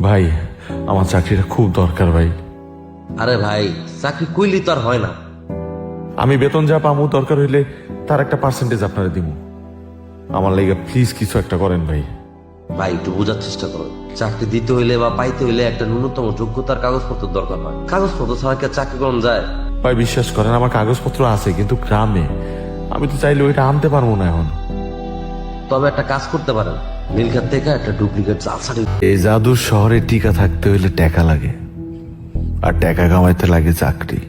ভাই আমার চাকরিটা খুব দরকার ভাই। আরে ভাই, চাকরি কইলি তো আর হয় না। আমি বেতন যা পামু দরকার হইলে তার একটা পার্সেন্টেজ আপনারা দিব। আমার লাগে প্লিজ কিছু একটা করেন ভাই। ভাই একটু বোঝার চেষ্টা করো, চাকরি দিতে হইলে বা পাইতে হইলে একটা ন্যূনতম যোগ্যতার কাগজপত্র দরকার হয়। কাগজপত্র ছাড়া কি চাকরি করানো যায়? ভাই বিশ্বাস করেন আমার কাগজপত্র আছে, কিন্তু গ্রামে আমি তো চাইলে ওইটা আনতে পারবো না এখন। তবে একটা কাজ করতে পারেন, নীলক্ষেত থেকে একটা ডুপ্লিকেট জাল সার্টিফিকেট। এই জাদুর শহরে টিকা থাকতে হইলে টাকা লাগে, আর টাকা কামাইতে লাগে চাকরি।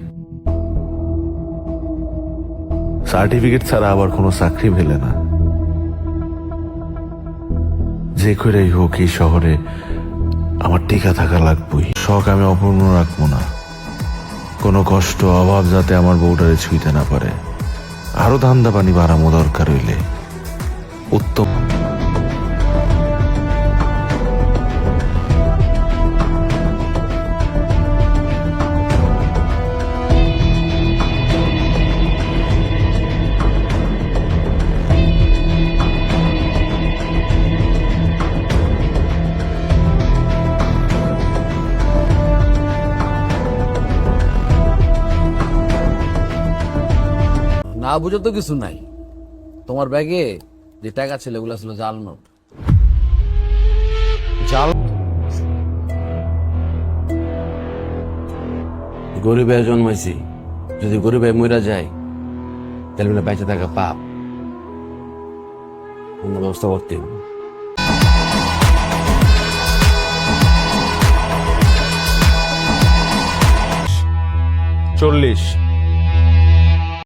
সার্টিফিকেট ছাড়া আবার কোনো চাকরি মেলে না। যে করেই হোক এই শহরে আমার টিকা থাকা লাগবেই। শখ আমি অপূর্ণ রাখবো না। কোনো কষ্ট অভাব যাতে আমার বউটারে ছুঁইতে না পারে। আরো ধান্দা পানি বাড়ামো দরকার হইলে। উত্তম না বুঝে তো কিছু নাই। তোমার ব্যাগে যে টাকা ছিল ওগুলো ছিল জাল নোট। জাল গরিবে জন্মাইছি, যদি গরিবে মইরা যায় তাহলে বলে বেঁচে থাকা পাপ। অন্য ব্যবস্থা করতে হবে। 40